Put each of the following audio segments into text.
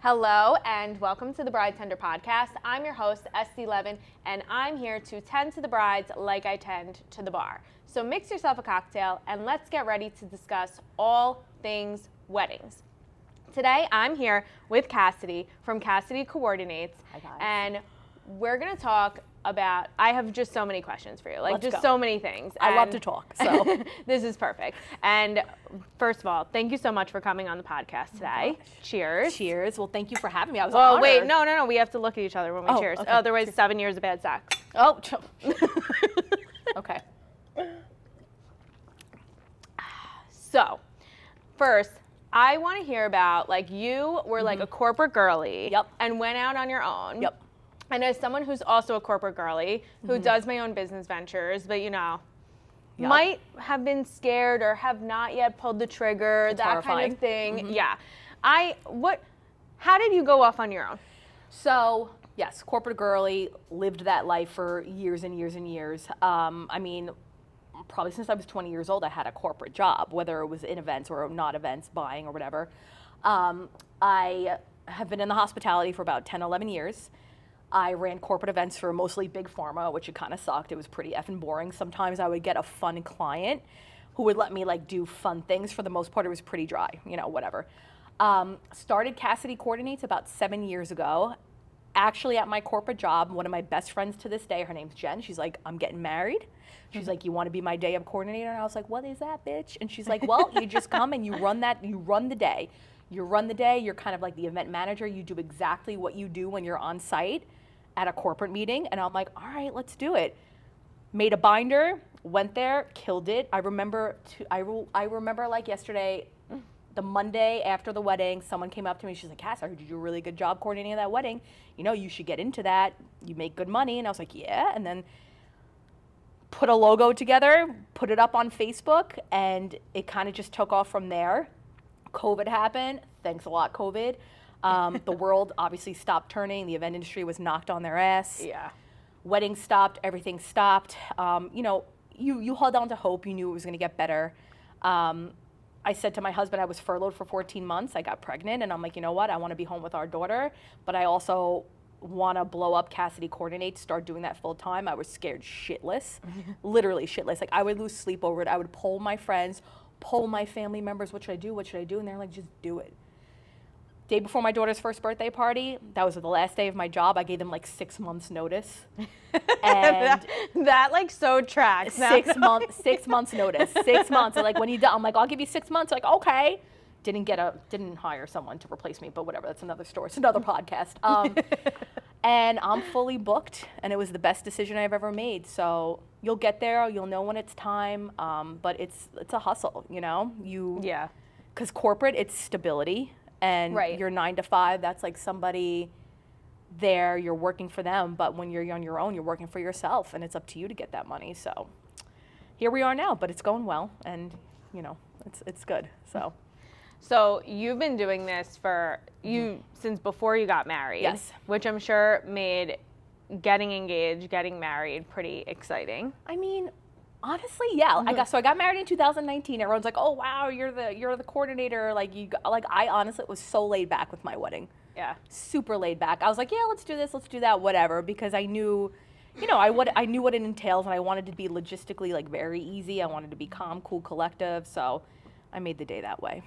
Hello and welcome to the Bridetender podcast. I'm your host, Estee Levin, and I'm here to tend to the brides like I tend to the bar. So mix yourself a cocktail and let's get ready to discuss all things weddings. Today I'm here with Cassidy from Cassidy Coordinates. Hi guys. And we're going to talk about, I have just so many questions for you, Let's go. so many things. I love to talk, so. This is perfect. And first of all, thank you so much for coming on the podcast today. Cheers. Cheers. Well, thank you for having me. I was Oh, honored. wait, no, we have to look at each other when we cheers. Okay. Otherwise, 7 years of bad sex. Oh, okay. So, first, I want to hear about, like, you were like a corporate girly. Yep. And went out on your own. Yep. And as someone who's also a corporate girly, who does my own business ventures, but might have been scared or have not yet pulled the trigger, It's that horrifying. kind of thing. Yeah. How did you go off on your own? So, yes, corporate girly, lived that life for years and years and years. I mean, probably since I was 20 years old, I had a corporate job, whether it was in events or not events, buying or whatever. I have been in the hospitality for about 10, 11 years. I ran corporate events for mostly big pharma, which it kind of sucked. It was pretty effing boring. Sometimes I would get a fun client who would let me like do fun things. For the most part, it was pretty dry, whatever. Started Cassidy Coordinates about 7 years ago. Actually, at my corporate job, one of my best friends to this day, her name's Jen. She's like, I'm getting married. She's like, you want to be my day of coordinator? And I was like, what is that, bitch? And she's like, well, you just come and you run the day. You run the day. You're kind of like the event manager. You do exactly what you do when you're on site at a corporate meeting. And I'm like, all right, let's do it. Made a binder, went there, killed it. I remember like yesterday, the Monday after the wedding, someone came up to me. She's like, Cass, I heard you do a really good job coordinating that wedding. You should get into that. You make good money. And I was like, yeah. And then put a logo together, put it up on Facebook, and it kind of just took off from there. COVID happened. Thanks a lot, COVID. The world obviously stopped turning. The event industry was knocked on their ass. Yeah. Weddings stopped. Everything stopped. You held on to hope. You knew it was going to get better. I said to my husband, I was furloughed for 14 months. I got pregnant, and I'm like, you know what? I want to be home with our daughter, but I also want to blow up Cassidy Coordinates, start doing that full time. I was scared shitless, literally shitless. Like, I would lose sleep over it. I would poll my friends, poll my family members, what should I do? What should I do? And they're like, just do it. Day before my daughter's first birthday party, that was the last day of my job. I gave them like 6 months notice. And that like so tracks. 6 months notice. 6 months. They're like, when you done? I'm like, I'll give you 6 months. Like, okay. Didn't hire someone to replace me, but whatever. That's another story. It's another podcast. And I'm fully booked, and it was the best decision I've ever made. So you'll get there. You'll know when it's time. But it's a hustle, Yeah. Because corporate, it's stability. And right. You're 9 to 5, that's like somebody there, you're working for them. But when you're on your own, you're working for yourself, and it's up to you to get that money. So here we are now, but it's going well, and it's good. So you've been doing this since before you got married. Yes. Which I'm sure made getting engaged, getting married pretty exciting. I mean, honestly, yeah. I got married in 2019. Everyone's like, "Oh wow, you're the coordinator." I honestly was so laid back with my wedding. Yeah. Super laid back. I was like, "Yeah, let's do this, let's do that, whatever," because I knew, I knew what it entails, and I wanted to be logistically like very easy. I wanted to be calm, cool, collective. So I made the day that way.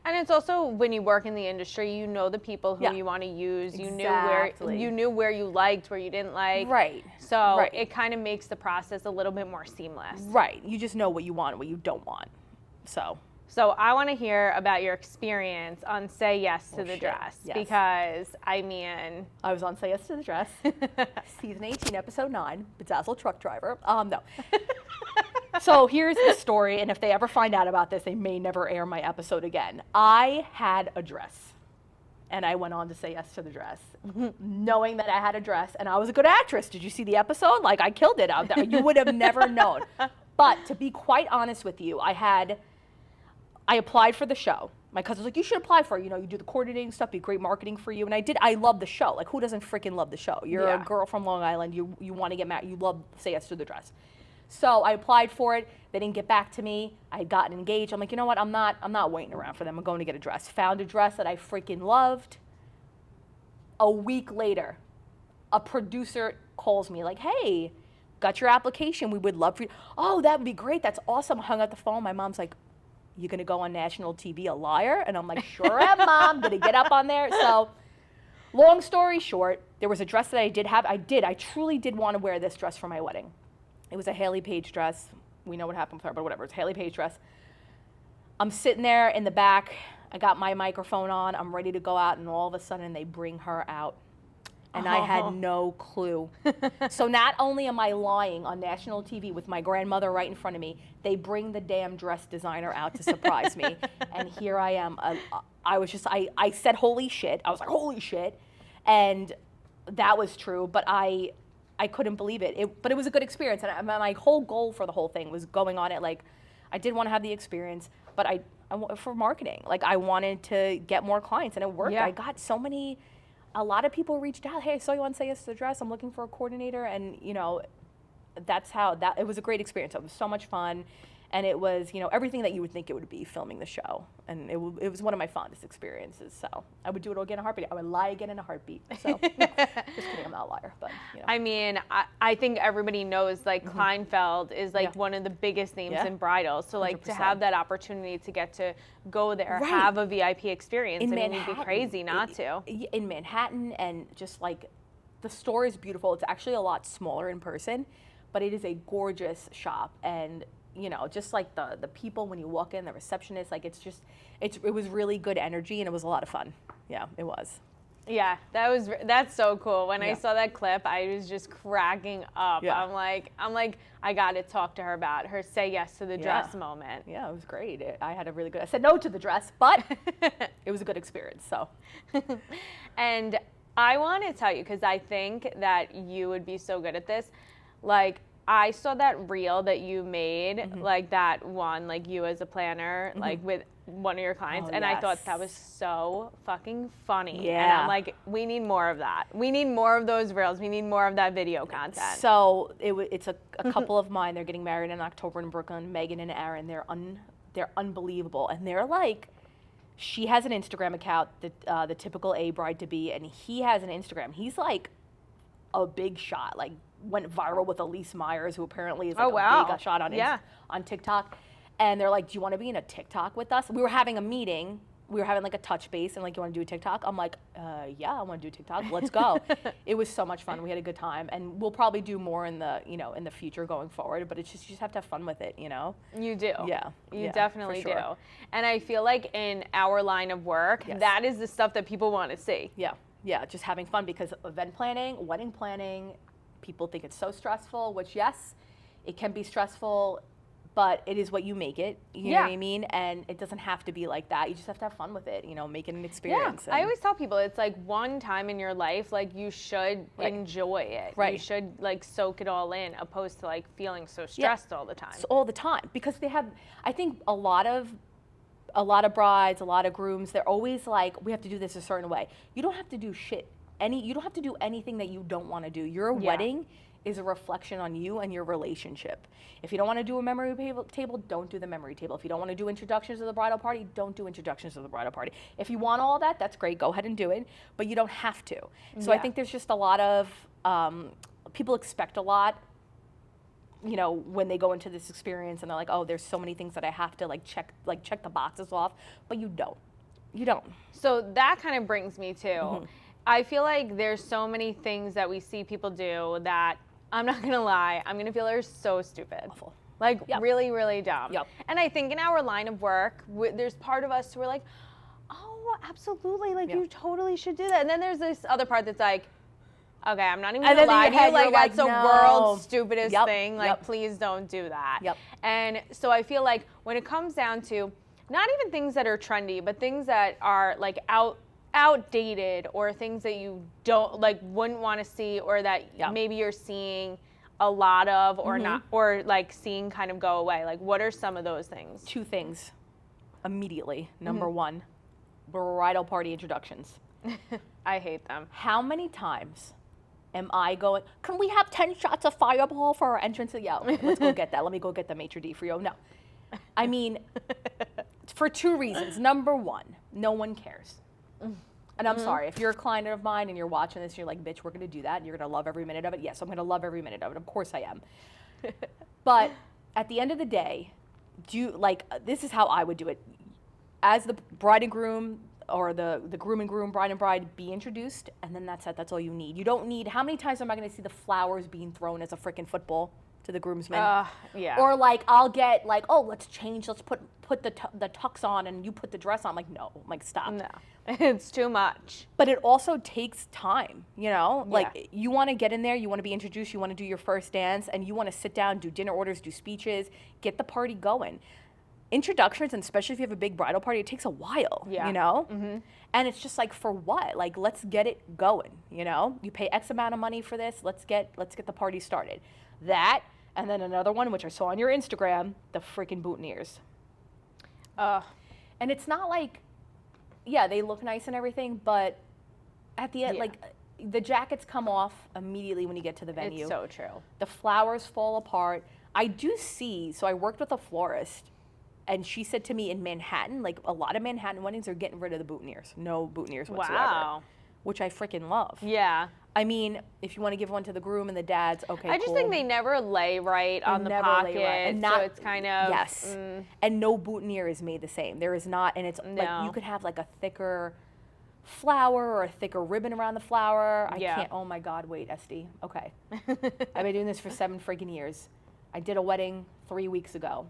And it's also when you work in the industry, you know the people who you want to use. Exactly. You knew where you liked, where you didn't like. Right. So it kind of makes the process a little bit more seamless. Right. You just know what you want and what you don't want. So I want to hear about your experience on Say Yes to the Dress. Yes. Because, I mean... I was on Say Yes to the Dress, season 18, episode 9, Bedazzled Truck Driver. No. So here's the story, and if they ever find out about this, they may never air my episode again. I had a dress, and I went on to Say Yes to the Dress, knowing that I had a dress, and I was a good actress. Did you see the episode? Like, I killed it out there. You would have never known. But to be quite honest with you, I applied for the show. My cousin's like, you should apply for it. You do the coordinating stuff, be great marketing for you. And I did. I love the show. Like, who doesn't freaking love the show? You're a girl from Long Island. You want to get married. You love Say Yes to the Dress. So I applied for it. They didn't get back to me. I had gotten engaged. I'm like, you know what? I'm not waiting around for them. I'm going to get a dress. Found a dress that I freaking loved. A week later, a producer calls me like, hey, got your application. We would love for you. Oh, that would be great. That's awesome. I hung up the phone. My mom's like, you going to go on national TV a liar? And I'm like, sure am, Mom. Going to get up on there. So long story short, there was a dress that I did have. I truly did want to wear this dress for my wedding. It was a Haley Page dress. We know what happened with her, but whatever. It's a Haley Page dress. I'm sitting there in the back. I got my microphone on. I'm ready to go out. And all of a sudden, they bring her out. And I had no clue. So not only am I lying on national TV with my grandmother right in front of me, they bring the damn dress designer out to surprise me. And here I am. I said, holy shit. I was like, holy shit. And that was true, but I couldn't believe it. But it was a good experience. And my whole goal for the whole thing was going on it. Like, I did want to have the experience, but I for marketing. Like, I wanted to get more clients, and it worked. Yeah. I got a lot of people reached out, hey, I saw you on Say Yes to the Dress. I'm looking for a coordinator. And, that's how it was a great experience. It was so much fun. And it was, everything that you would think it would be filming the show. And it was one of my fondest experiences. So I would do it again in a heartbeat. I would lie again in a heartbeat. So no, just kidding, I'm not a liar. But, I mean, I think everybody knows, like, Kleinfeld is, like, one of the biggest names in bridal. So, like, 100%. To have that opportunity to get to go there, have a VIP experience, I mean, it'd be crazy not to. In Manhattan, and just, like, the store is beautiful. It's actually a lot smaller in person, but it is a gorgeous shop. And just like the people when you walk in, the receptionist, like it was really good energy, and it was a lot of fun. Yeah, it was. Yeah, that's so cool. When I saw that clip, I was just cracking up. Yeah. I'm like, I got to talk to her about her say yes to the dress moment. Yeah, it was great. I said no to the dress, but it was a good experience. So, and I want to tell you, because I think that you would be so good at this, like, I saw that reel that you made, like that one, like you as a planner, like with one of your clients, and I thought that was so fucking funny. Yeah. And I'm like, we need more of that. We need more of those reels. We need more of that video content. So it's a couple of mine. They're getting married in October in Brooklyn, Megan and Aaron. They're unbelievable. And they're like, she has an Instagram account, the typical A bride to be, and he has an Instagram. He's like a big shot, like went viral with Elise Myers, who apparently is like a big shot on TikTok. And they're like, do you want to be in a TikTok with us? We were having a meeting. We were having like a touch base, and like, you want to do a TikTok? I'm like, yeah, I want to do TikTok. Let's go. It was so much fun. We had a good time, and we'll probably do more in the in the future going forward. But it's just, you just have to have fun with it, You do. Yeah. You definitely do. And I feel like in our line of work, that is the stuff that people want to see. Yeah. Yeah. Just having fun, because event planning, wedding planning, people think it's so stressful. Which, yes, it can be stressful. But it is what you make it, you know what I mean? And it doesn't have to be like that. You just have to have fun with it, make it an experience. Yeah, I always tell people it's like one time in your life, like you should enjoy it. Right. You should like soak it all in, opposed to like feeling so stressed all the time. So all the time, because they have, I think a lot of brides, a lot of grooms, they're always like, we have to do this a certain way. You don't have to do shit. You don't have to do anything that you don't want to do. Your wedding is a reflection on you and your relationship. If you don't want to do a memory table, don't do the memory table. If you don't want to do introductions to the bridal party, don't do introductions to the bridal party. If you want all that, that's great. Go ahead and do it, but you don't have to. So I think there's just a lot of, people expect a lot, when they go into this experience, and they're like, oh, there's so many things that I have to check the boxes off, but you don't. You don't. So that kind of brings me to, I feel like there's so many things that we see people do that, I'm not going to lie, I'm going to feel are so stupid. Awful. Like really, really dumb. Yep. And I think in our line of work, there's part of us who are like, oh, absolutely, you totally should do that. And then there's this other part that's like, okay, I'm not even going to lie to you, that's the world's stupidest thing, please don't do that. Yep. And so I feel like when it comes down to, not even things that are trendy, but things that are like outdated, or things that you don't wouldn't want to see, or that maybe you're seeing a lot of, or not, or seeing kind of go away, what are some of those things? Two things immediately. Number one, bridal party introductions. I hate them. How many times am I going, can we have 10 shots of Fireball for our entrance? Yeah, let's go get that. Let me go get the maitre d' for you. No. I mean, for two reasons. Number one, no one cares. And I'm sorry, if you're a client of mine and you're watching this and you're like, bitch, we're going to do that and you're going to love every minute of it. Yes, I'm going to love every minute of it. Of course I am. But at the end of the day, this is how I would do it. As the bride and groom, or the groom and groom, bride and bride, be introduced, and then that's it. That's all you need. You don't need, how many times am I going to see the flowers being thrown as a freaking football to the groomsmen? Yeah. Or like, I'll get like, oh, let's change, let's put the tux on and you put the dress on. I'm like, no, I'm like, stop. No, it's too much. But it also takes time, you know? Like, you want to get in there, you want to be introduced, you want to do your first dance, and you want to sit down, do dinner orders, do speeches, get the party going. Introductions, and especially if you have a big bridal party, it takes a while, you know? And it's just like, for what? Like, let's get it going, you know? You pay X amount of money for this, let's get the party started. That, and then another one, which I saw on your Instagram, the freaking boutonnieres. And it's not like, yeah, they look nice and everything, but at the end, like, the jackets come off immediately when you get to the venue. It's so true. The flowers fall apart. I do see, so I worked with a florist, and she said to me in Manhattan, like, a lot of Manhattan weddings are getting rid of the boutonnieres. No boutonnieres whatsoever. Wow. Which I freaking love. Yeah. I mean, if you want to give one to the groom and the dads, okay, I just cool. think they never lay right on the pocket, and so it's kind of... Yes. And no boutonniere is made the same. There is not, and it's like, you could have like a thicker flower or a thicker ribbon around the flower. I can't, oh my God, wait, Estee. Okay. I've been doing this for 7 freaking years. I did a wedding 3 weeks ago.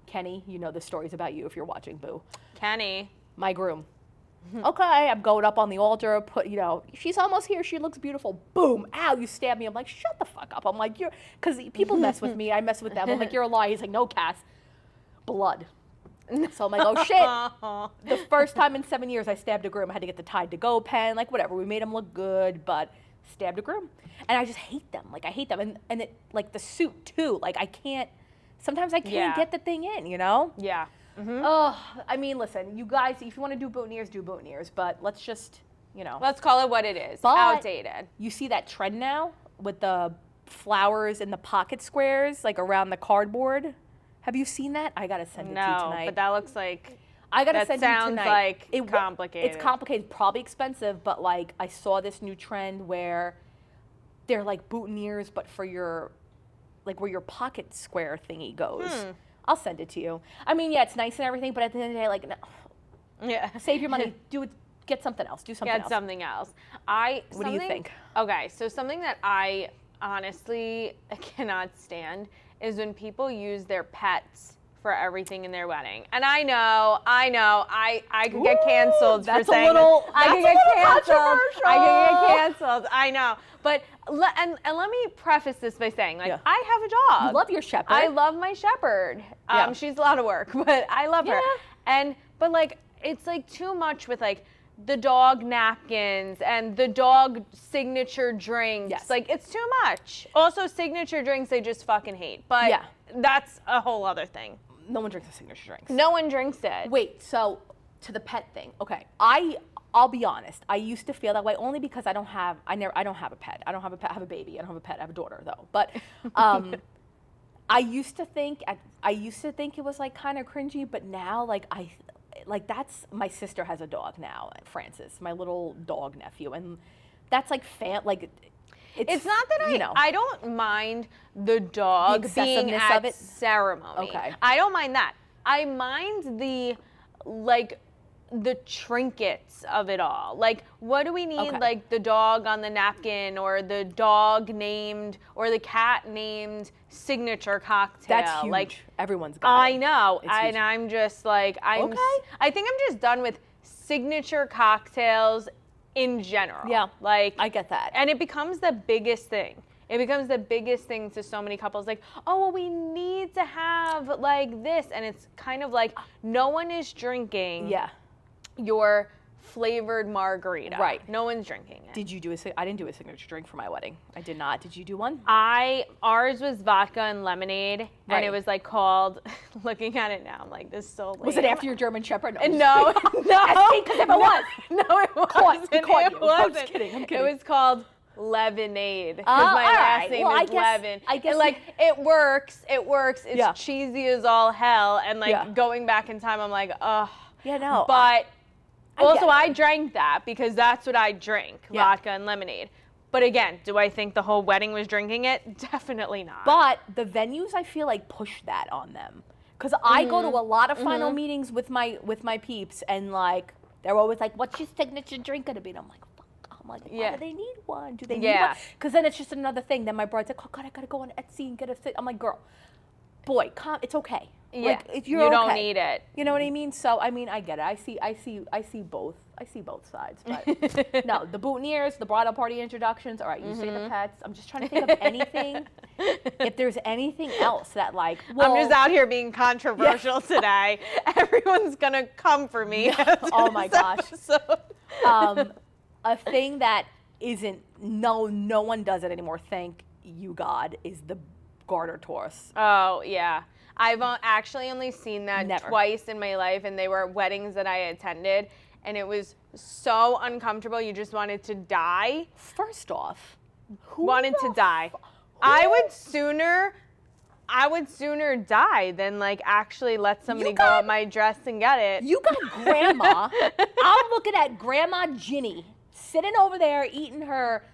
Kenny, you know the stories about you if you're watching, boo. Kenny. My groom. Okay, I'm going up on the altar, she's almost here, she looks beautiful. Boom, ow, you stabbed me. I'm like, shut the fuck up. I'm like, because people mess with me, I mess with them. I'm like, you're a liar. He's like, no, Cass, blood. So I'm like, oh shit. The first time in 7 years I stabbed a groom. I had to get the Tide to Go pen, like whatever. We made him look good, but stabbed a groom. And I just hate them. Like, I hate them. And it, like, the suit too. Like, sometimes I can't get the thing in, you know? Yeah. Oh, I mean, listen, you guys, if you want to do boutonnieres, but let's just, Let's call it what it is. But outdated. You see that trend now with the flowers and the pocket squares, like around the cardboard? Have you seen that? I got to send it to you tonight. No, but that looks like... I got to send you tonight. That sounds like complicated. It's complicated, probably expensive, but like I saw this new trend where they're like boutonnieres, but for your, like where your pocket square thingy goes. I'll send it to you. I mean, yeah, it's nice and everything, but at the end of the day, like, no. Yeah. Save your money. Do it. Get something else. Do something else. Get something else. What do you think? Okay, so something that I honestly cannot stand is when people use their pets for everything in their wedding. And I know, I could get canceled for saying this. I could get canceled. I know. But and let me preface this by saying, like, I have a dog. You love your shepherd. I love my shepherd. She's a lot of work, but I love her. But like, it's like too much with like the dog napkins and the dog signature drinks. Yes. Like, it's too much. Also, signature drinks I just fucking hate. But that's a whole other thing. No one drinks the signature drinks. No one drinks it. Wait, so to the pet thing. Okay, I'll be honest. I used to feel that way only because I don't have a pet. I don't have a pet. I have a baby. I don't have a pet. I have a daughter though. But I used to think it was like kind of cringy, but now that's, my sister has a dog now, Francis, my little dog nephew, and that's like It's not that I don't mind the dog being at ceremony. Okay. I don't mind that. I mind the trinkets of it all. Like, what do we need? Like the dog on the napkin, or the dog named, or the cat named signature cocktail. That's huge. Like, everyone's got it. I know. And I'm just like, I think I'm just done with signature cocktails in general. Yeah, like, I get that. And it becomes the biggest thing. It becomes the biggest thing to so many couples. Like, oh, well, we need to have like this. And it's kind of like, no one is drinking your flavored margarita. Right. No one's drinking it. Did you do I didn't do a signature drink for my wedding. I did not. Did you do one? Ours was vodka and lemonade. And it was like called, looking at it now, I'm like, this is so lame. Was it after your German Shepherd? No. Because if it was. No, it wasn't. Caught you. I'm just kidding. It was called Lemonade. Because my last name is Levin. I guess. And like, it works. It's cheesy as all hell. And like, going back in time, I'm like, ugh. Yeah, no. But Also, I drank that because that's what I drink, Yeah. vodka and lemonade. But again, do I think the whole wedding was drinking it? Definitely not. But the venues, I feel like, push that on them. Because I go to a lot of final meetings with my peeps, and like they're always like, "What's your signature drink gonna be?" And I'm like, "Fuck." I'm like, "Why do they need one? Do they need one?" Because then it's just another thing. Then my bride's like, "Oh God, I gotta go on Etsy and get a." I'm like, "Girl, boy, it's okay. Yeah, like, if you don't need it. You know what I mean? So I mean, I get it. I see both. I see both sides. But no, the boutonnieres, the bridal party introductions. All right, you say the pets. I'm just trying to think of anything. If there's anything else that like, well, I'm just out here being controversial today. Everyone's gonna come for me. Oh my gosh. A thing that isn't no one does it anymore. Thank you God, is the garter toss. Oh yeah. I've actually only seen that twice in my life, and they were weddings that I attended, and it was so uncomfortable. You just wanted to die. First off, I would sooner die than like actually let somebody go up my dress and get it. You got grandma. I'm looking at Grandma Ginny sitting over there eating her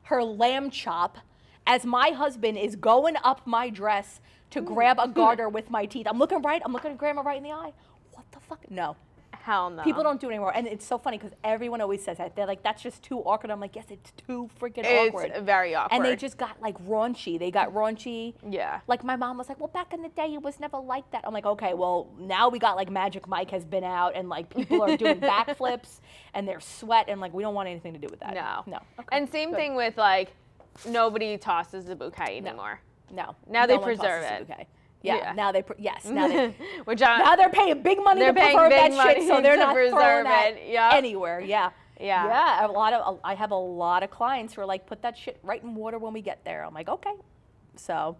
lamb chop as my husband is going up my dress to grab a garter with my teeth. I'm looking at Grandma right in the eye. What the fuck? No. Hell no. People don't do it anymore. And it's so funny because everyone always says that. They're like, that's just too awkward. I'm like, yes, it's too freaking awkward. It's very awkward. And they just got like raunchy. They got raunchy. Yeah. Like my mom was like, well, back in the day, it was never like that. I'm like, okay, well, now we got like Magic Mike has been out and like people are doing backflips and they're sweat and like we don't want anything to do with that. No. Okay. And same thing with like, nobody tosses the bouquet anymore. No. Now they preserve it. Yeah. Now they now they're paying big money to preserve that shit, so they're not throwing that anywhere. Yeah. I have a lot of clients who are like, put that shit right in water when we get there. I'm like, okay. So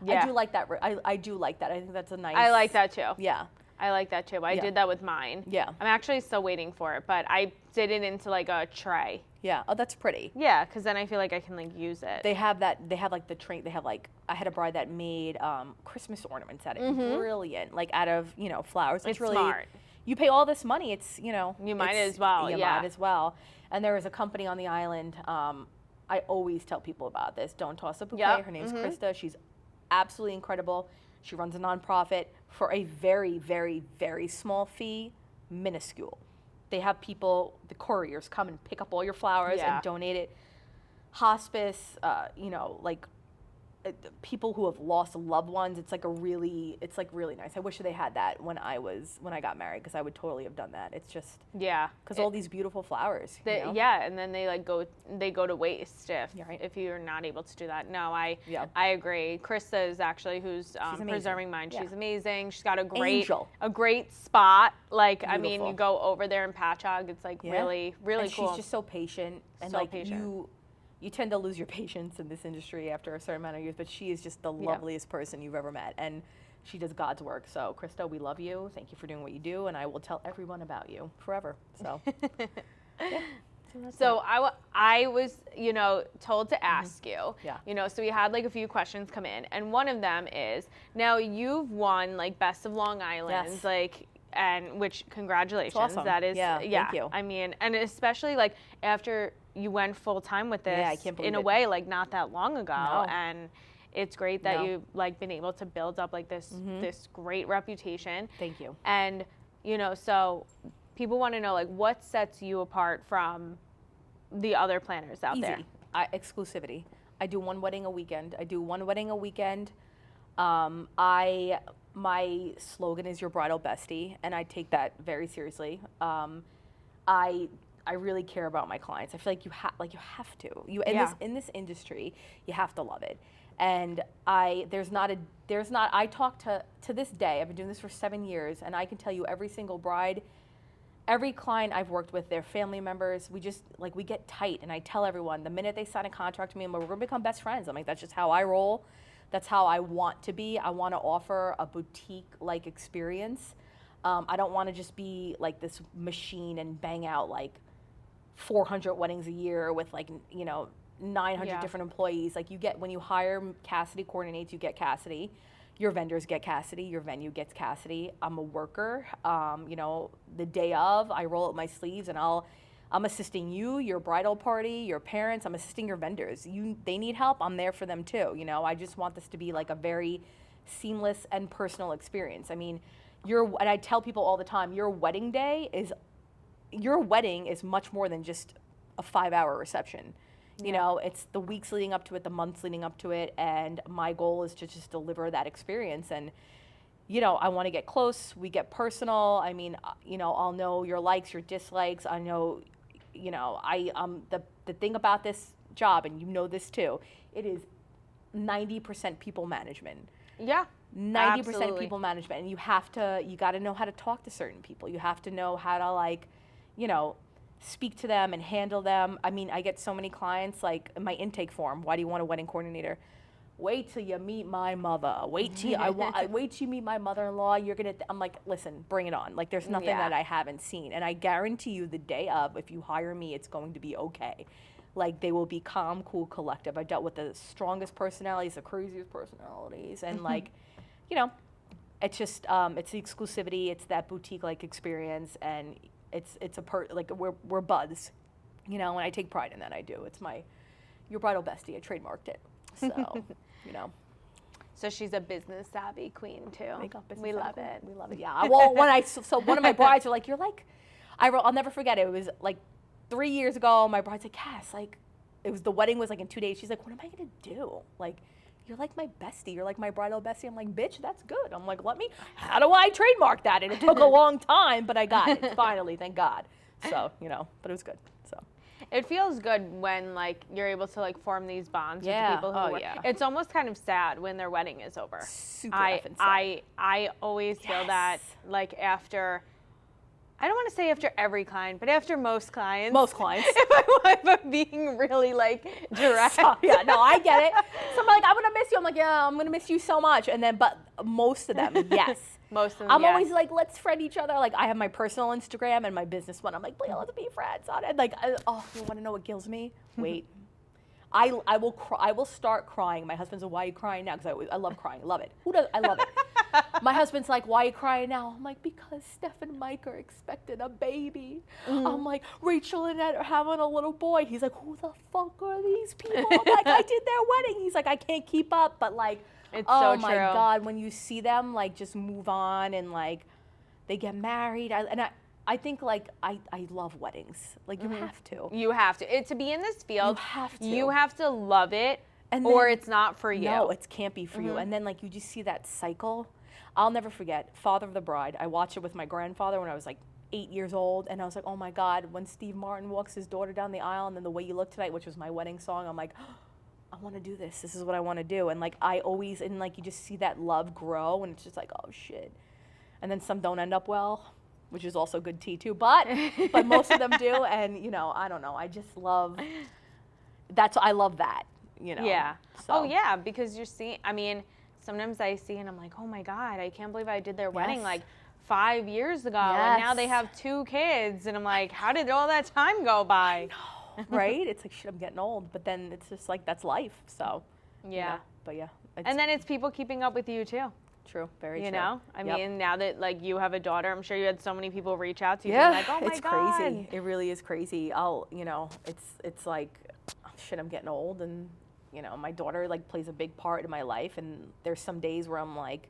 I do like that. I do like that. I think that's a nice. I like that too. Yeah. I like that too. I did that with mine. Yeah. I'm actually still waiting for it, but I did it into like a tray. Yeah. Oh, that's pretty. Yeah, because then I feel like I can like use it. They have that. They have like the tray. They have like, I had a bride that made Christmas ornaments out of brilliant, like out of flowers. It's really smart. You pay all this money. It's you might as well. You might as well. And there was a company on the island. I always tell people about this. Don't toss a bouquet. Her name's Krista. She's absolutely incredible. She runs a nonprofit for a very, very, very small fee, minuscule. They have people, the couriers, come and pick up all your flowers and donate it. Hospice, like people who have lost loved ones. It's like really nice. I wish they had that when I got married, because I would totally have done that. It's just because all these beautiful flowers. And then they go to waste if you're not able to do that. No, I agree. Krista is actually who's preserving mine. She's amazing. She's got a great spot. Like beautiful. I mean, you go over there in Patchogue. It's like really and cool. She's just so patient and so like patient. You tend to lose your patience in this industry after a certain amount of years, but she is just the loveliest person you've ever met, and she does God's work. So, Krista, we love you. Thank you for doing what you do, and I will tell everyone about you forever. So, So I was, told to ask you. Yeah. So we had like a few questions come in, and one of them is, now you've won like Best of Long Island, and which congratulations. That's awesome. That is, thank you. I mean, and especially like after you went full time with this, I can't believe in a way, like not that long ago, and it's great that you've like been able to build up like this this great reputation. Thank you. And so people want to know like what sets you apart from the other planners out there. Exclusivity. I do one wedding a weekend. My slogan is your bridal bestie, and I take that very seriously. I really care about my clients. I feel like you have to. In this industry, you have to love it. And I talk to this day, I've been doing this for 7 years, and I can tell you every single bride, every client I've worked with, their family members, we just we get tight, and I tell everyone the minute they sign a contract to me, we're gonna become best friends. I'm like, that's just how I roll. That's how I want to be. I want to offer a boutique-like experience. I don't want to just be like this machine and bang out like 400 weddings a year with 900 different employees. Like when you hire Cassidy Coordinates, you get Cassidy. your vendors get Cassidy, your venue gets Cassidy. I'm a worker. You know, the day of, I roll up my sleeves and I'm assisting you, your bridal party, your parents. I'm assisting your vendors. They need help. I'm there for them too. You know, I just want this to be like a very seamless and personal experience. I mean, and I tell people all the time, your wedding is much more than just a 5-hour reception. You know, it's the weeks leading up to it, the months leading up to it, and my goal is to just deliver that experience. And, you know, I want to get close, we get personal. I mean, you know, I'll know your likes, your dislikes. I know, you know, the thing about this job, and you know this too, it is 90% people management. Yeah. 90% people management. And you got to know how to talk to certain people. You have to know how to, like, you know, speak to them and handle them. I mean, I get so many clients, like, in my intake form, why do you want a wedding coordinator? Wait till you meet my mother. Wait till you meet my mother-in-law. I'm like, listen, bring it on. Like, there's nothing that I haven't seen. And I guarantee you the day of, if you hire me, it's going to be okay. Like, they will be calm, cool, collective. I dealt with the strongest personalities, the craziest personalities. And like, you know, it's just, it's the exclusivity. It's that boutique-like experience. And like we're buds, you know, and I take pride in that. I do. It's your bridal bestie. I trademarked it. So, you know. So she's a business savvy queen too. We love it. We love it. Yeah. Well, so one of my brides were like, I'll never forget it. It was like 3 years ago. My bride's like, Cass, like, the wedding was like in 2 days. She's like, what am I gonna do? Like, you're like my bestie. You're like my bridal bestie. I'm like, bitch, that's good. I'm like, how do I trademark that? And it took a long time, but I got it finally, thank God. So, you know, but it was good. So it feels good when, like, you're able to, like, form these bonds with the people who It's almost kind of sad when their wedding is over. Super effing sad. I always feel that, like, after, I don't want to say after every client, but after most clients. If I'm being really, like, direct. Yeah, no, I get it. So I'm like, I'm going to miss you. I'm like, yeah, I'm going to miss you so much. And then, but most of them, yes. Most of them, I'm always like, let's friend each other. Like, I have my personal Instagram and my business one. I'm like, please, let's be friends on it. Like, you want to know what kills me? Wait. I will start crying. My husband's like, why are you crying now? Because I love crying. I love it. Who does? I love it. My husband's like, why are you crying now? I'm like, because Steph and Mike are expecting a baby. I'm like, Rachel and Ed are having a little boy. He's like, who the fuck are these people? I'm like, I did their wedding. He's like, I can't keep up. But like, it's oh so my true. God, when you see them like just move on and like they get married. I think, like, I love weddings. Like, you have to. You have to. To be in this field, you have to love it, or it's not for you. No, it can't be for you. And then, like, you just see that cycle. I'll never forget, Father of the Bride. I watched it with my grandfather when I was, like, 8 years old. And I was like, oh, my God, when Steve Martin walks his daughter down the aisle, and then The Way You Look Tonight, which was my wedding song, I'm like, oh, I want to do this. This is what I want to do. And, like, you just see that love grow, and it's just like, oh, shit. And then some don't end up well, which is also good tea too, but most of them do. And, you know, I don't know. I just love, I love that, you know. Yeah. So. Oh, yeah, because you're seeing, I mean, sometimes I see and I'm like, oh my God, I can't believe I did their wedding like 5 years ago. And now they have 2 kids. And I'm like, how did all that time go by? I know, right? It's like, shit, I'm getting old. But then it's just like, that's life. So, yeah. But yeah. And then it's people keeping up with you too. True, very true. You know, I mean, now that like you have a daughter, I'm sure you had so many people reach out to you. Yeah, like, oh my it's God. crazy. It really is crazy. It's like, oh, shit, I'm getting old, and you know, my daughter like plays a big part in my life. And there's some days where I'm like,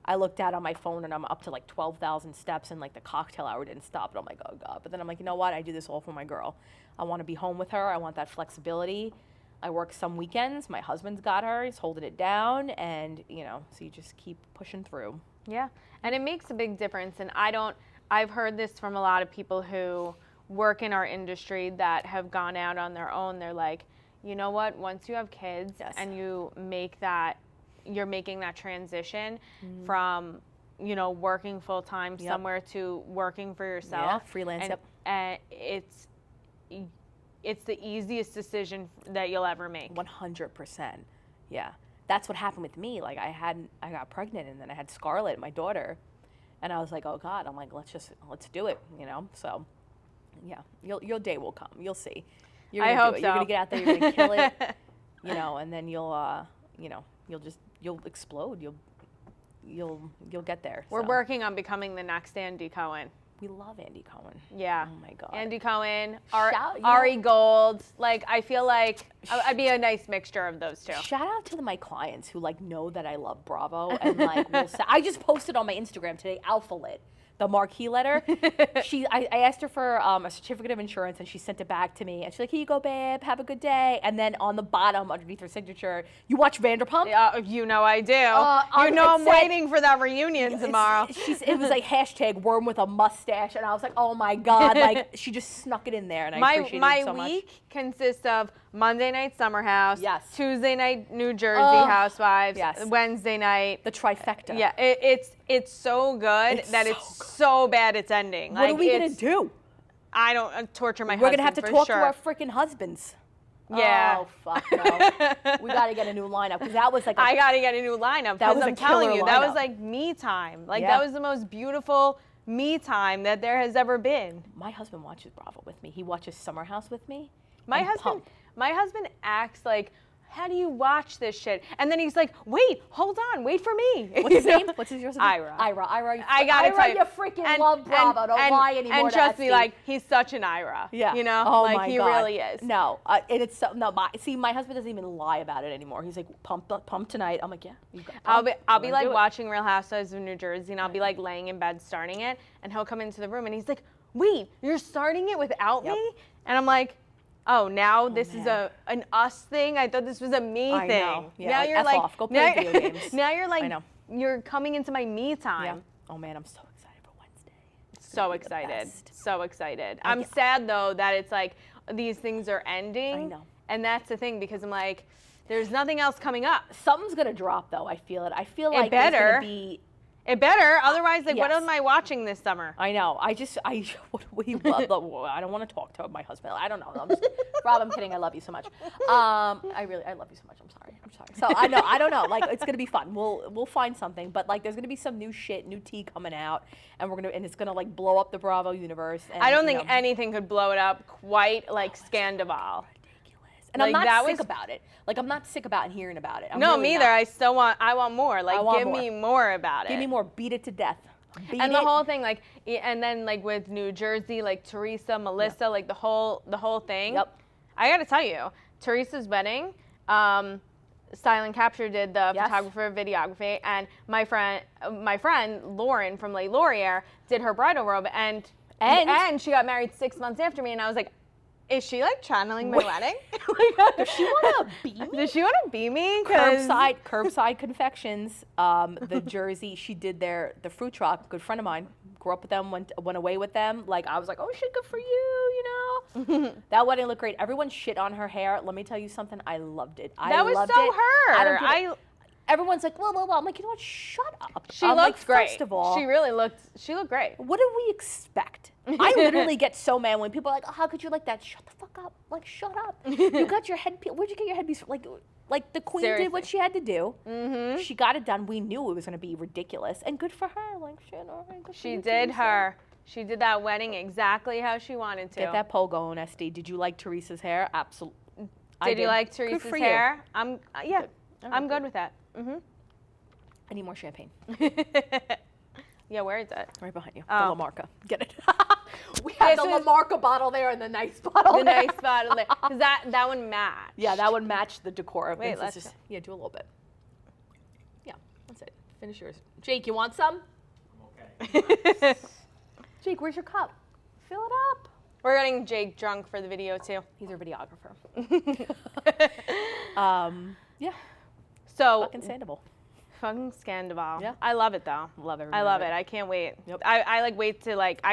I looked out on my phone and I'm up to like 12,000 steps, and like the cocktail hour didn't stop. And I'm like, oh God. But then I'm like, you know what? I do this all for my girl. I want to be home with her. I want that flexibility. I work some weekends. My husband's got her. He's holding it down. And, you know, so you just keep pushing through. Yeah. And it makes a big difference. And I've heard this from a lot of people who work in our industry that have gone out on their own. They're like, you know what? Once you have kids and you're making that transition from, you know, working full time somewhere to working for yourself. Yeah, freelance. And it's the easiest decision that you'll ever make. 100%. Yeah. That's what happened with me. Like I got pregnant, and then I had Scarlett, my daughter, and I was like, oh God, I'm like, let's do it, you know? So yeah, your day will come. You'll see. I hope so. You're going to get out there, you're going to kill it, you know, and then you'll explode. you'll get there. We're so. working on becoming the next Andy Cohen. We love Andy Cohen. Yeah. Oh my God. Andy Cohen, Shout- Ari Gold. Like, I feel like I'd be a nice mixture of those two. Shout out to my clients who like know that I love Bravo and like will say, I just posted on my Instagram today, Alpha Lit, the marquee letter. I asked her for a certificate of insurance and she sent it back to me and she's like, here you go, babe, have a good day. And then on the bottom underneath her signature, you watch Vanderpump? You know I do. I'm waiting for that reunion tomorrow. It was like hashtag worm with a mustache and I was like, oh my God, like she just snuck it in there and I appreciate it so much. My week consists of Monday night Summer House, yes. Tuesday night New Jersey Housewives, yes. Wednesday night. The trifecta. Yeah, it's so good that it's so bad it's ending. What are we going to do? I don't torture my husband. We're going to have to talk to our freaking husbands. Yeah. Oh, fuck no. We got to get a new lineup because that was like I got to get a new lineup because I'm telling you, that was like me time. Like that was the most beautiful me time that there has ever been. My husband watches Bravo with me. He watches Summer House with me. My husband acts like, how do you watch this shit? And then he's like, wait, hold on, wait for me. What's his name? What's his name? Ira. I gotta tell you, freaking love Bravo. Don't lie anymore. And trust me, like he's such an Ira. Yeah. You know, oh like my he God. really is. No, and it's so no. My husband doesn't even lie about it anymore. He's like, pump tonight. I'm like, yeah. You got I'll be like watching Real Housewives of New Jersey, and I'll be like laying in bed starting it, and he'll come into the room, and he's like, wait, you're starting it without me? And I'm like, oh, now this is an us thing? I thought this was a me thing. Know. Yeah, now like, you're F like, off. Go play video games. Now you're like, I know. You're coming into my me time. Yeah. Oh man, I'm so excited for Wednesday. So excited. So excited. I'm sad though that it's like these things are ending. I know. And that's the thing because I'm like, there's nothing else coming up. Something's gonna drop though. I feel it. I feel like better. It's gonna be. It better. Otherwise, like, yes. what am I watching this summer? I know. I don't want to talk to my husband. I don't know. Rob, I'm kidding. I love you so much. I love you so much. I'm sorry. So I don't know. Like, it's gonna be fun. We'll find something. But like, there's gonna be some new shit, new tea coming out, and it's gonna like blow up the Bravo universe. And, I don't think anything could blow it up quite like Scandival. And like, I'm not sick about it. Like, I'm not sick about hearing about it. No, me either. I want more. Like, give me more about it. Give me more. Beat it to death. And the whole thing, like, and then like with New Jersey, like Teresa, Melissa, like the whole thing. Yep. I got to tell you, Teresa's wedding, Silent Capture did the photographer videography, and my friend Lauren from Les Laurier did her bridal robe, and she got married 6 months after me, and I was like, is she like channeling my wedding? Does she want to be me? Does she want to be me? Curbside Confections, the Jersey. She did the fruit truck. Good friend of mine. Grew up with them. Went away with them. Like I was like, oh shit, good for you. You know. That wedding looked great. Everyone shit on her hair. Let me tell you something. I loved it. That was so her. Everyone's like, blah, blah, blah. I'm like, you know what? Shut up. She looked great. First of all, she looked great. What do we expect? I literally get so mad when people are like, oh, how could you like that? Shut the fuck up. Like, shut up. You got your headpiece. Where'd you get your headpiece? Like the queen did what she had to do. Mm-hmm. She got it done. We knew it was going to be ridiculous. And good for her. Like, shit, all right. She did her. She did that wedding exactly how she wanted to. Get that pole going, Estee. Did you like Teresa's hair? Absolutely. Did you like Teresa's hair? I'm good with that. Mm-hmm. I need more champagne. Yeah, where is it? Right behind you. The La Marca. Get it? We have the La Marca bottle there and the nice bottle there. The nice bottle there. Because that one matched. Yeah, that would match the decor. Wait, let's just do a little bit. Yeah, that's it. Finish yours. Jake, you want some? I'm okay. Jake, where's your cup? Fill it up. We're getting Jake drunk for the video too. He's our videographer. Yeah. So fucking Sandoval. Fucking Scandival. Yeah. I love it though. Love it. I love it. I can't wait. Yep. I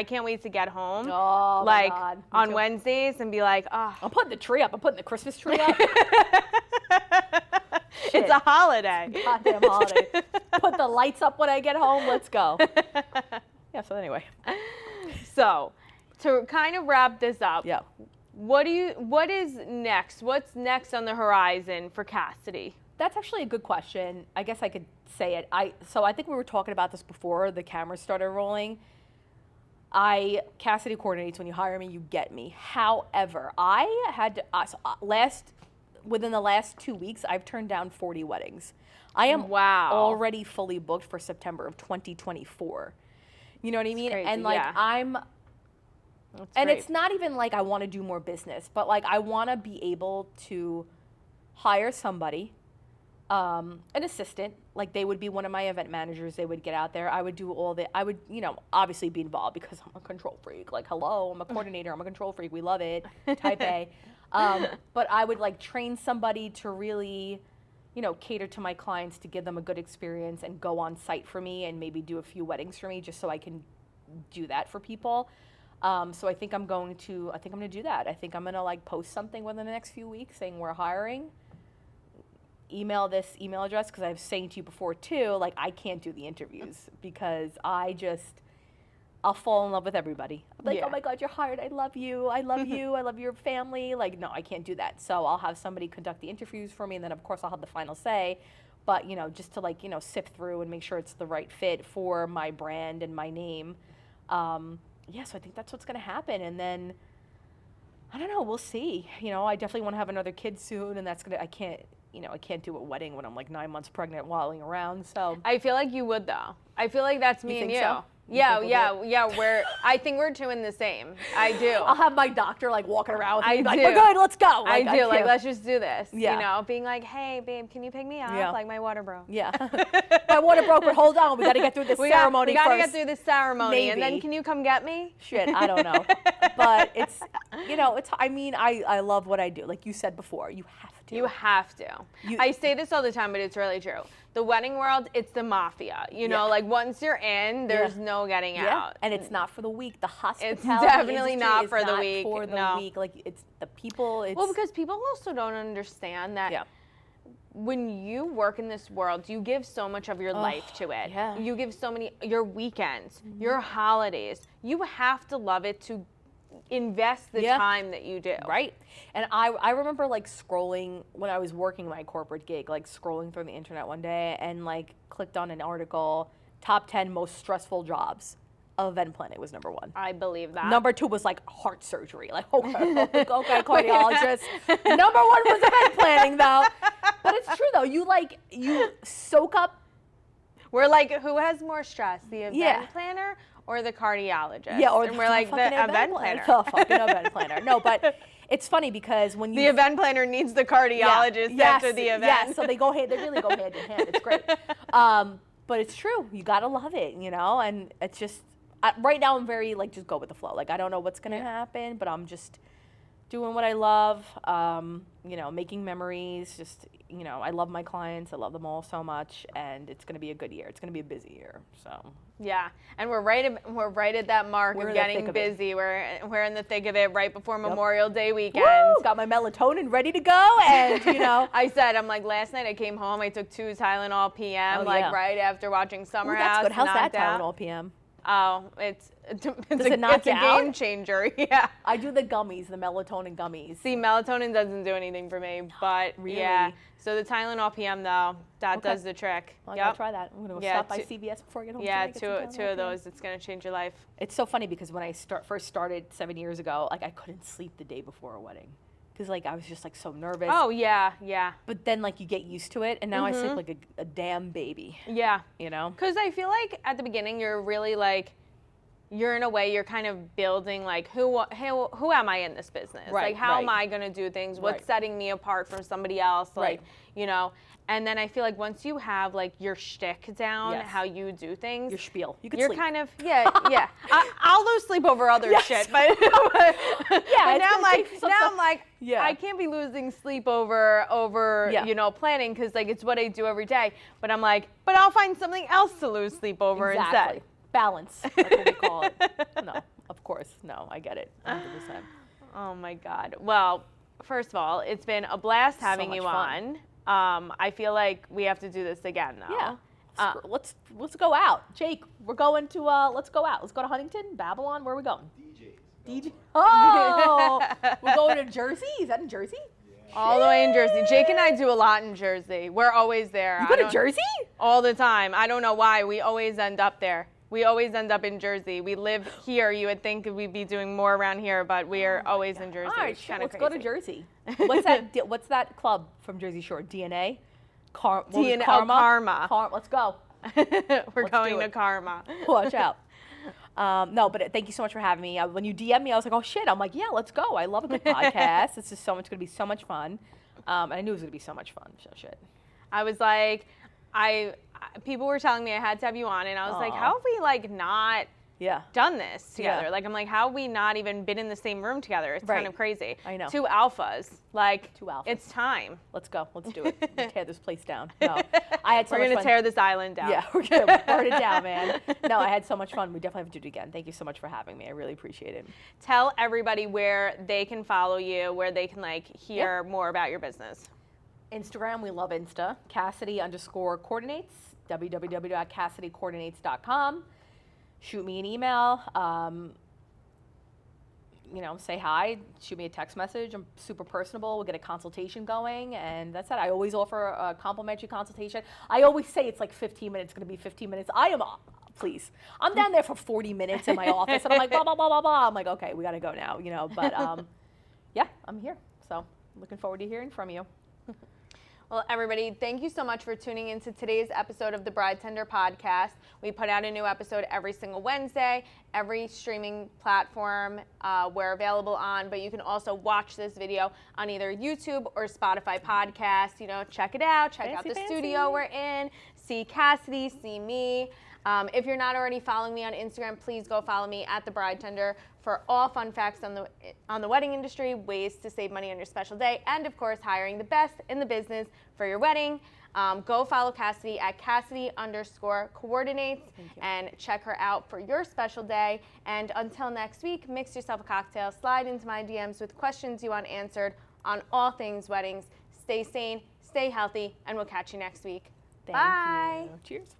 can't wait to get home. Oh, like my God. on Wednesdays and be like, oh. I'm putting the tree up. I'm putting the Christmas tree up. It's a holiday. Goddamn holiday. Put the lights up when I get home. Let's go. Yeah. So anyway. So, to kind of wrap this up. Yeah. What is next? What's next on the horizon for Cassidy? That's actually a good question. I guess I could say it. I think we were talking about this before the cameras started rolling. Cassidy Coordinates, when you hire me, you get me. However, I had to, within the last 2 weeks, I've turned down 40 weddings. I am already fully booked for September of 2024. You know what I mean? crazy, And like That's it's not even like I want to do more business, but like I want to be able to hire somebody, an assistant, like they would be one of my event managers. They would get out there. I would do I would, obviously be involved because I'm a control freak. Like, hello, I'm a coordinator. I'm a control freak. We love it. Type A. But I would like train somebody to really, cater to my clients, to give them a good experience and go on site for me and maybe do a few weddings for me just so I can do that for people. So I think I'm going to do that. I think I'm going to like post something within the next few weeks saying we're hiring. Email this email address, because I was saying to you before too, like I can't do the interviews because I'll fall in love with everybody. I'm like, oh my God, you're hired. I love you. I love you. I love your family. Like, no, I can't do that. So I'll have somebody conduct the interviews for me. And then of course I'll have the final say, but just to like, sift through and make sure it's the right fit for my brand and my name. So I think that's what's going to happen. And then I don't know, we'll see. I definitely want to have another kid soon, and I can't do a wedding when I'm like 9 months pregnant waddling around. So I feel like you would though. I feel like that's me and you. So? Yeah. I think we're two in the same. I do. I'll have my doctor like walking around with me, like, we're good, let's go. Like, I do. Like, let's just do this. Yeah. Being like, hey, babe, can you pick me up? Yeah. Like, my water broke. Yeah. My water broke, but hold on, we got to get through this ceremony first. We got to get through this ceremony, Maybe. And then can you come get me? Shit, I don't know. But it's, I love what I do. Like you said before, you have to. You have to. I say this all the time, but it's really true. The wedding world, it's the mafia. Like once you're in, there's no getting out. And it's not for the weak. The hospitality It's definitely not for the weak. For the weak. Like it's the people. Well, because people also don't understand that when you work in this world, you give so much of your life to it. Yeah. You give so many, your weekends, your holidays. You have to love it to invest the time that you do. Right. And I remember like scrolling when I was working my corporate gig, like scrolling through the internet one day and like clicked on an article, top 10 most stressful jobs. Event planning was number 1. I believe that. Number 2 was like heart surgery. Like, okay, cardiologist. Number 1 was event planning though. But it's true though. You soak up. We're like, who has more stress, the event planner or the cardiologist? Yeah, or and we're like, the event planner. The fucking event planner. No, but it's funny because when you... The event planner needs the cardiologist after the event. Yes, so they really go hand in hand. It's great. But it's true. You got to love it, and it's just... right now I'm very, like, just go with the flow. Like, I don't know what's going to happen, but I'm just doing what I love, making memories, just... I love my clients. I love them all so much, and it's going to be a good year. It's going to be a busy year, so... Yeah, and we're right at that mark of getting busy. We're in the thick of it right before Memorial Day weekend. Woo! Got my melatonin ready to go, and I'm like, last night I came home, I took 2 Tylenol PM, right after watching Summer House. That's good. How's that Tylenol PM? Oh, it's Does it knock a game changer. Yeah. I do the gummies, the melatonin gummies. See, melatonin doesn't do anything for me, but really? Yeah. So the Tylenol PM though, that does the trick. Well, I gotta try that. I'm gonna stop by CVS before I get home. Yeah, two of those. It's gonna change your life. It's so funny because when I first started 7 years ago, like I couldn't sleep the day before a wedding. Because like I was just like so nervous. Oh yeah. But then like you get used to it, and now I sleep like a damn baby. Yeah. Because I feel like at the beginning you're really like, you're in a way you're kind of building like who am I in this business? Like how am I gonna do things? What's setting me apart from somebody else? Like And then I feel like once you have like your shtick down, how you do things, your spiel, you're sleep. Kind of I'll lose sleep over other shit, but now I'm like I can't be losing sleep over planning because like it's what I do every day. But I'm like, but I'll find something else to lose sleep over instead. Balance, that's what we call it. No, of course, no, I get it, 100%. Oh my God. Well, first of all, it's been a blast having you on. I feel like we have to do this again, though. Yeah. Let's go out. Jake, we're going to, let's go out. Let's go to Huntington, Babylon. Where are we going? DJ. Oh, we're going to Jersey? Is that in Jersey? Yeah. All the way in Jersey. Jake and I do a lot in Jersey. We're always there. You go to Jersey? All the time. I don't know why. We always end up there. We always end up in Jersey. We live here. You would think we'd be doing more around here, but we are always in Jersey. All right, It's kinda let's go to crazy. Jersey. What's that club from Jersey Shore? DNA? Karma? Karma. Let's go. We're going do to it. Karma. Watch out. No, but thank you so much for having me. When you DM me, I was like, oh shit. I'm like, yeah, let's go. I love a good podcast. It's just going to be so much fun. And I knew it was going to be so much fun. So shit. I was like, people were telling me I had to have you on, and I was like, how have we like not done this together? Yeah. Like, I'm like, how have we not even been in the same room together? It's kind of crazy. I know. Two alphas. Like, 2 alphas. It's time. Let's go. Let's do it. Let's tear this place down. No, I had so We're much going to fun. tear this island down. Yeah, we're going to burn it down, man. No, I had so much fun. We definitely have to do it again. Thank you so much for having me. I really appreciate it. Tell everybody where they can follow you, where they can like hear more about your business. Instagram, we love Insta. Cassidy_Coordinates. www.CassidyCoordinates.com. Shoot me an email. Say hi. Shoot me a text message. I'm super personable. We'll get a consultation going, and that's it. I always offer a complimentary consultation. I always say it's like 15 minutes. It's going to be 15 minutes. Please. I'm down there for 40 minutes in my office, and I'm like, blah, blah, blah, blah, blah. I'm like, okay, we got to go now, But, yeah, I'm here. So looking forward to hearing from you. Well, everybody, thank you so much for tuning into today's episode of the Bridetender podcast. We put out a new episode every single Wednesday, every streaming platform we're available on, but you can also watch this video on either YouTube or Spotify podcast. Check it out, check out the studio we're in, see Cassidy, see me. If you're not already following me on Instagram, please go follow me at the Bridetender for all fun facts on the wedding industry, ways to save money on your special day, and of course, hiring the best in the business for your wedding. Go follow Cassidy at Cassidy_Coordinates and check her out for your special day. And until next week, mix yourself a cocktail, slide into my DMs with questions you want answered on all things weddings. Stay sane, stay healthy, and we'll catch you next week. Thank Bye. you. Cheers.